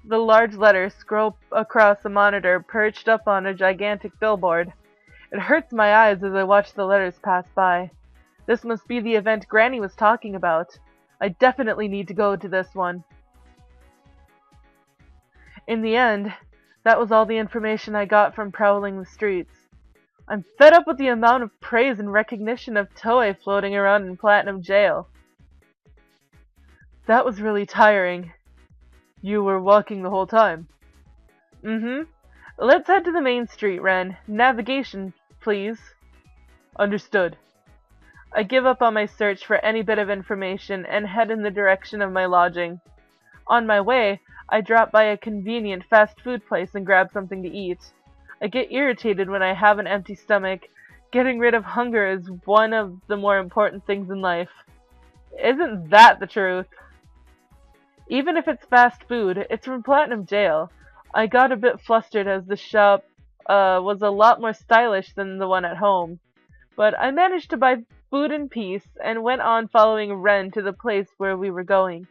The large letters scroll across a monitor perched up on a gigantic billboard. It hurts my eyes as I watch the letters pass by. This must be the event Granny was talking about. I definitely need to go to this one. In the end, that was all the information I got from prowling the streets. I'm fed up with the amount of praise and recognition of Toei floating around in Platinum Jail. That was really tiring. You were walking the whole time? Mm-hmm. Let's head to the main street, Ren. Navigation, please. Understood. I give up on my search for any bit of information and head in the direction of my lodging. On my way, I drop by a convenient fast food place and grab something to eat. I get irritated when I have an empty stomach. Getting rid of hunger is one of the more important things in life. Isn't that the truth? Even if it's fast food, it's from Platinum Jail. I got a bit flustered as the shop was a lot more stylish than the one at home. But I managed to buy food in peace and went on following Ren to the place where we were going.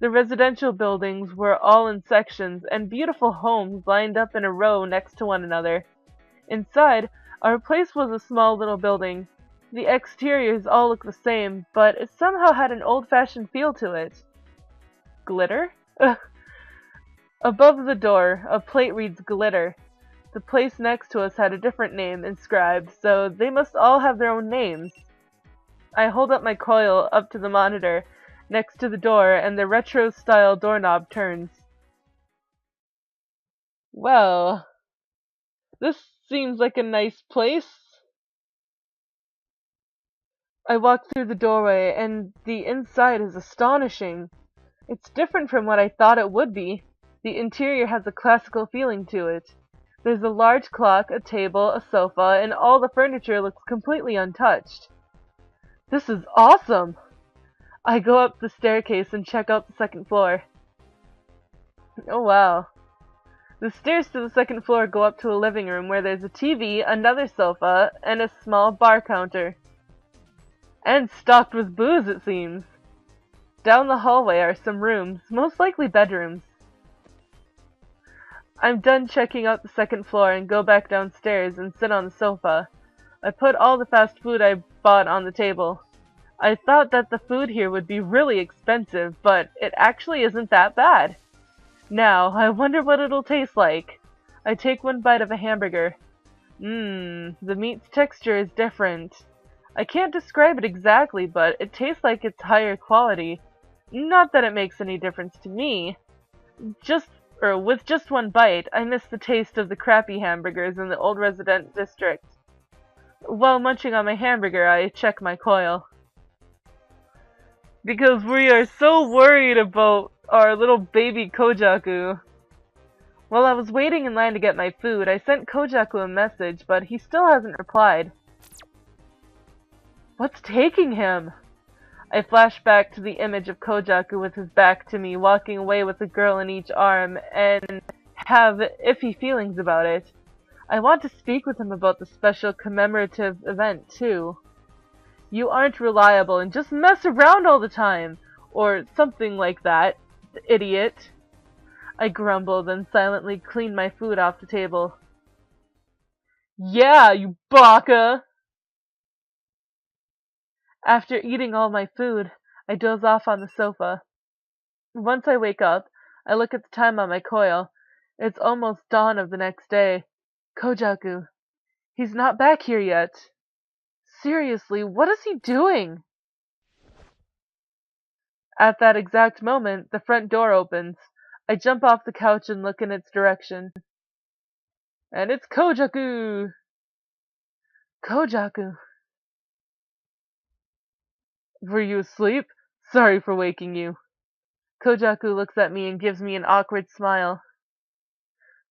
The residential buildings were all in sections and beautiful homes lined up in a row next to one another. Inside, our place was a small little building. The exteriors all looked the same, but it somehow had an old-fashioned feel to it. Glitter? Ugh. Above the door, a plate reads Glitter. The place next to us had a different name inscribed, so they must all have their own names. I hold up my coil up to the monitor next to the door, and the retro-style doorknob turns. Well, this seems like a nice place. I walk through the doorway, and the inside is astonishing. It's different from what I thought it would be. The interior has a classical feeling to it. There's a large clock, a table, a sofa, and all the furniture looks completely untouched. This is awesome! I go up the staircase and check out the second floor. Oh wow. The stairs to the second floor go up to a living room where there's a TV, another sofa, and a small bar counter. And stocked with booze, it seems. Down the hallway are some rooms, most likely bedrooms. I'm done checking out the second floor and go back downstairs and sit on the sofa. I put all the fast food I bought on the table. I thought that the food here would be really expensive, but it actually isn't that bad. Now, I wonder what it'll taste like. I take one bite of a hamburger. The meat's texture is different. I can't describe it exactly, but it tastes like it's higher quality. Not that it makes any difference to me. With just one bite, I miss the taste of the crappy hamburgers in the old resident district. While munching on my hamburger, I check my coil. Because we are so worried about our little baby Kojaku. While I was waiting in line to get my food, I sent Kojaku a message, but he still hasn't replied. What's taking him? I flash back to the image of Kojaku with his back to me, walking away with a girl in each arm, and have iffy feelings about it. I want to speak with him about the special commemorative event, too. You aren't reliable and just mess around all the time, or something like that, idiot. I grumble, then silently clean my food off the table. Yeah, you baka! After eating all my food, I doze off on the sofa. Once I wake up, I look at the time on my coil. It's almost dawn of the next day. Kojaku. He's not back here yet. Seriously, what is he doing? At that exact moment, the front door opens. I jump off the couch and look in its direction. And it's Kojaku! Kojaku. Were you asleep? Sorry for waking you. Kojaku looks at me and gives me an awkward smile.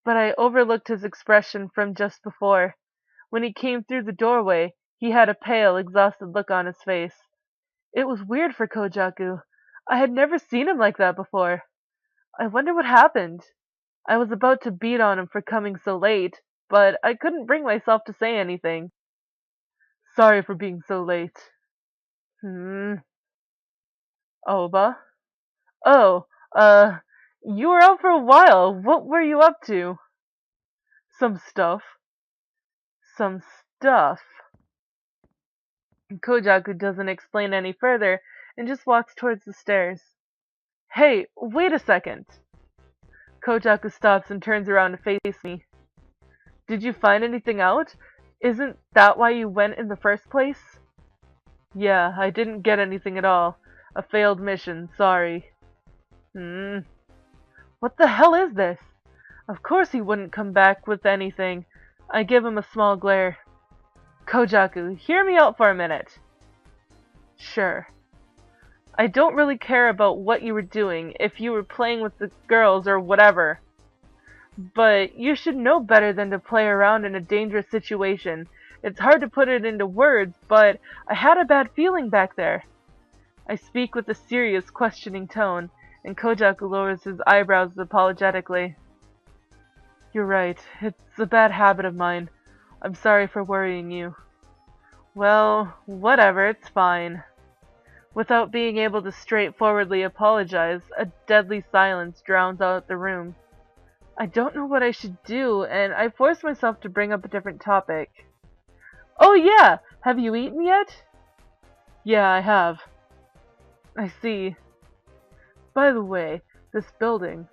But I overlooked his expression from just before. When he came through the doorway, he had a pale, exhausted look on his face. It was weird for Kojaku. I had never seen him like that before. I wonder what happened. I was about to beat on him for coming so late, but I couldn't bring myself to say anything. Sorry for being so late. Oba? Oh, You were out for a while. What were you up to? Some stuff. Some stuff. Kojaku doesn't explain any further and just walks towards the stairs. Hey, wait a second. Kojaku stops and turns around to face me. Did you find anything out? Isn't that why you went in the first place? Yeah, I didn't get anything at all. A failed mission, sorry. What the hell is this? Of course he wouldn't come back with anything. I give him a small glare. Kojaku, hear me out for a minute. Sure. I don't really care about what you were doing, if you were playing with the girls or whatever. But you should know better than to play around in a dangerous situation. It's hard to put it into words, but I had a bad feeling back there. I speak with a serious, questioning tone, and Kojaku lowers his eyebrows apologetically. You're right. It's a bad habit of mine. I'm sorry for worrying you. Well, whatever, it's fine. Without being able to straightforwardly apologize, a deadly silence drowns out the room. I don't know what I should do, and I force myself to bring up a different topic. Oh yeah! Have you eaten yet? Yeah, I have. I see. By the way, this building.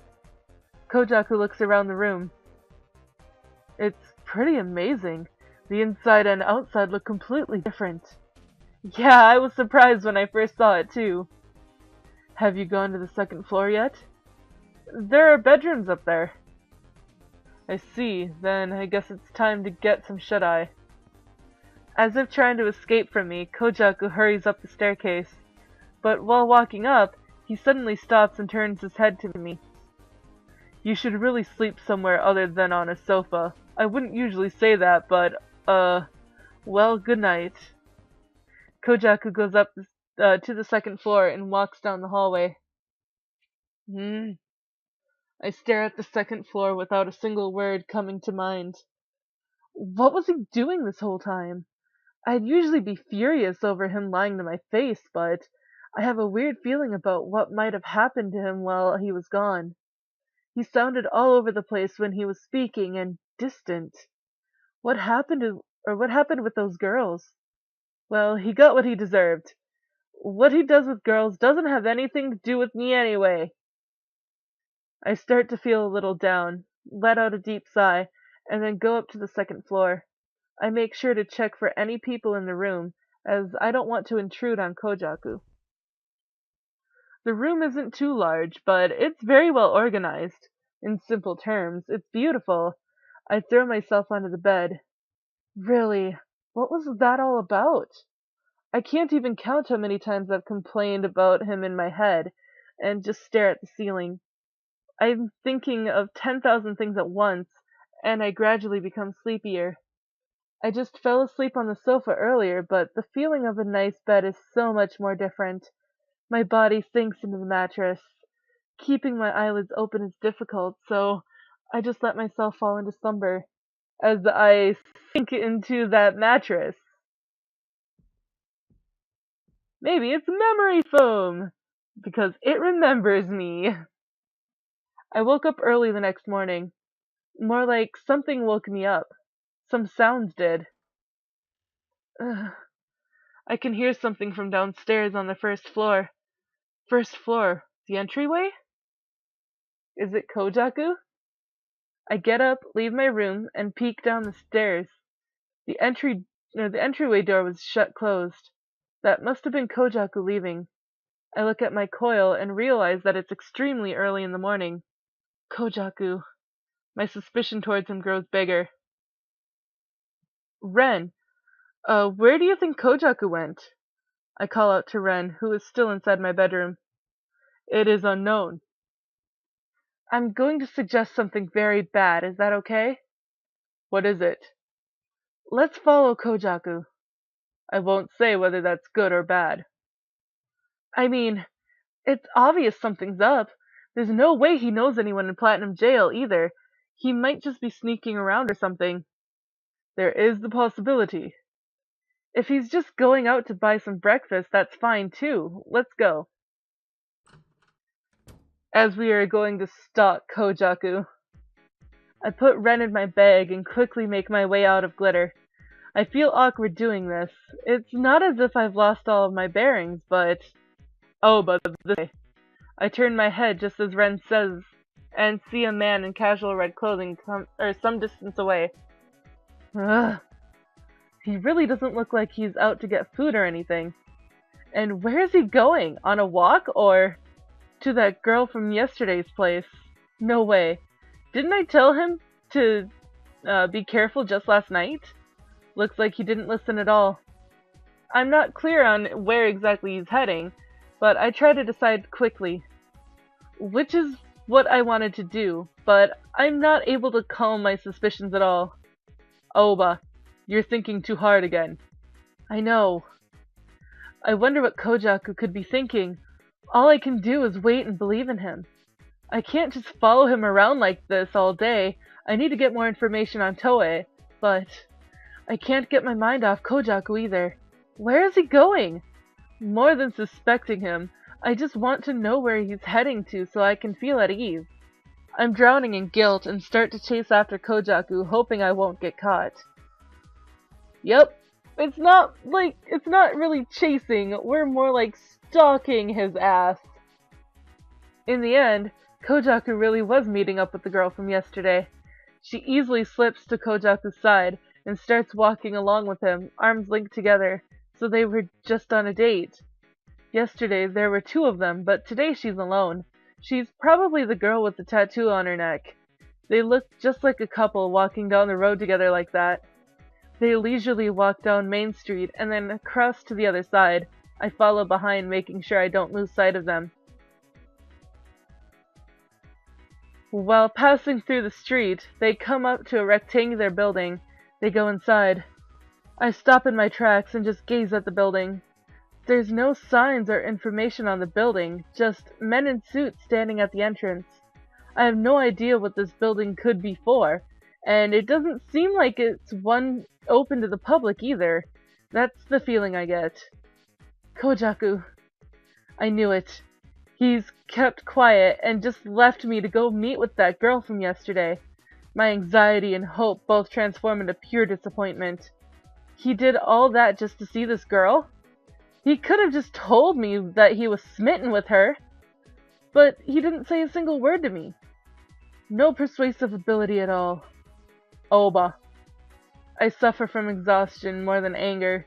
Kojaku looks around the room. It's pretty amazing. The inside and outside look completely different. Yeah, I was surprised when I first saw it too. Have you gone to the second floor yet? There are bedrooms up there. I see, then I guess it's time to get some shut-eye. As if trying to escape from me, Kojaku hurries up the staircase. But while walking up, he suddenly stops and turns his head to me. You should really sleep somewhere other than on a sofa. I wouldn't usually say that, but, well, good night. Kojaku goes up to the second floor and walks down the hallway. I stare at the second floor without a single word coming to mind. What was he doing this whole time? I'd usually be furious over him lying to my face, but I have a weird feeling about what might have happened to him while he was gone. He sounded all over the place when he was speaking and distant. What happened with those girls? Well, he got what he deserved. What he does with girls doesn't have anything to do with me anyway. I start to feel a little down, let out a deep sigh, and then go up to the second floor. I make sure to check for any people in the room, as I don't want to intrude on Kojaku. The room isn't too large, but it's very well organized. In simple terms, it's beautiful. I throw myself onto the bed. Really, what was that all about? I can't even count how many times I've complained about him in my head, and just stare at the ceiling. I'm thinking of 10,000 things at once, and I gradually become sleepier. I just fell asleep on the sofa earlier, but the feeling of a nice bed is so much more different. My body sinks into the mattress. Keeping my eyelids open is difficult, so I just let myself fall into slumber as I sink into that mattress. Maybe it's memory foam, because it remembers me. I woke up early the next morning. More like something woke me up. Some sounds did. Ugh. I can hear something from downstairs on the first floor. First floor. The entryway? Is it Kojaku? I get up, leave my room, and peek down the stairs. The entryway door was shut closed. That must have been Kojaku leaving. I look at my coil and realize that it's extremely early in the morning. Kojaku. My suspicion towards him grows bigger. Ren, where do you think Kojaku went? I call out to Ren, who is still inside my bedroom. It is unknown. I'm going to suggest something very bad, is that okay? What is it? Let's follow Kojaku. I won't say whether that's good or bad. I mean, it's obvious something's up. There's no way he knows anyone in Platinum Jail either. He might just be sneaking around or something. There is the possibility. If he's just going out to buy some breakfast, that's fine too. Let's go. as we are going to stalk Kojaku. I put Ren in my bag and quickly make my way out of Glitter. I feel awkward doing this. It's not as if I've lost all of my bearings, but... Oh, but this way. I turn my head just as Ren says, and see a man in casual red clothing some distance away. Ugh. He really doesn't look like he's out to get food or anything. And where is he going? On a walk, or to that girl from yesterday's place? No way. Didn't I tell him to be careful just last night? Looks like he didn't listen at all. I'm not clear on where exactly he's heading, but I try to decide quickly, which is what I wanted to do, but I'm not able to calm my suspicions at all. Oba, you're thinking too hard again. I know. I wonder what Kojaku could be thinking. All I can do is wait and believe in him. I can't just follow him around like this all day. I need to get more information on Toei, but I can't get my mind off Kojaku either. Where is he going? More than suspecting him, I just want to know where he's heading to so I can feel at ease. I'm drowning in guilt and start to chase after Kojaku, hoping I won't get caught. Yep, it's not really chasing, we're more like stalking his ass. In the end, Kojaku really was meeting up with the girl from yesterday. She easily slips to Kojaku's side and starts walking along with him, arms linked together, so they were just on a date. Yesterday there were two of them, but today she's alone. She's probably the girl with the tattoo on her neck. They look just like a couple walking down the road together like that. They leisurely walk down Main Street and then across to the other side. I follow behind, making sure I don't lose sight of them. While passing through the street, they come up to a rectangular building. They go inside. I stop in my tracks and just gaze at the building. There's no signs or information on the building, just men in suits standing at the entrance. I have no idea what this building could be for, and it doesn't seem like it's one open to the public either. That's the feeling I get. Kojaku. I knew it. He's kept quiet and just left me to go meet with that girl from yesterday. My anxiety and hope both transform into pure disappointment. He did all that just to see this girl? He could have just told me that he was smitten with her, but he didn't say a single word to me. No persuasive ability at all. Oba. I suffer from exhaustion more than anger.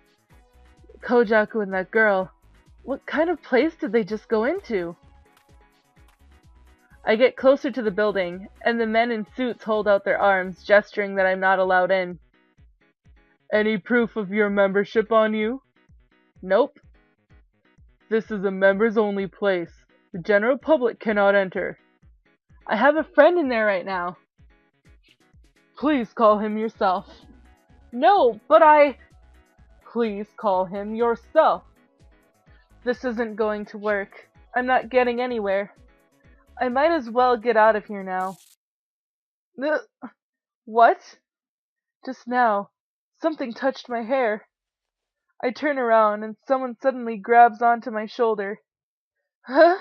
Kojaku and that girl. What kind of place did they just go into? I get closer to the building, and the men in suits hold out their arms, gesturing that I'm not allowed in. Any proof of your membership on you? Nope. This is a members-only place. The general public cannot enter. I have a friend in there right now. Please call him yourself. No, but Please call him yourself. This isn't going to work. I'm not getting anywhere. I might as well get out of here now. What? Just now, something touched my hair. I turn around and someone suddenly grabs onto my shoulder. Huh?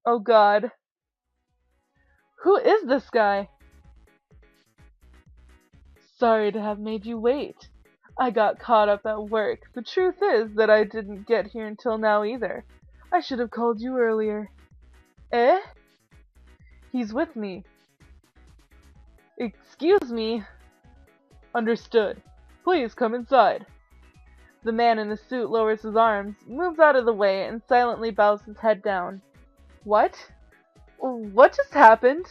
Oh God. Who is this guy? Sorry to have made you wait. I got caught up at work. The truth is that I didn't get here until now either. I should have called you earlier. Eh? He's with me. Excuse me. Understood. Please come inside. The man in the suit lowers his arms, moves out of the way, and silently bows his head down. What? What just happened?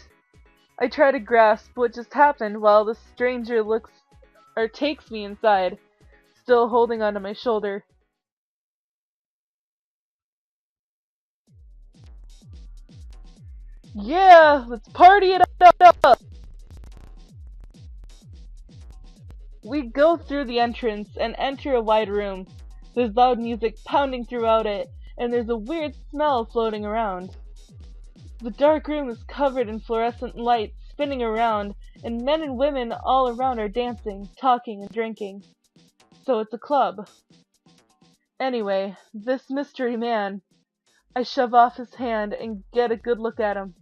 I try to grasp what just happened while the stranger takes me inside, still holding onto my shoulder. Yeah, let's party it up! We go through the entrance and enter a wide room. There's loud music pounding throughout it, and there's a weird smell floating around. The dark room is covered in fluorescent lights spinning around, and men and women all around are dancing, talking, and drinking. So it's a club. Anyway, this mystery man, I shove off his hand and get a good look at him.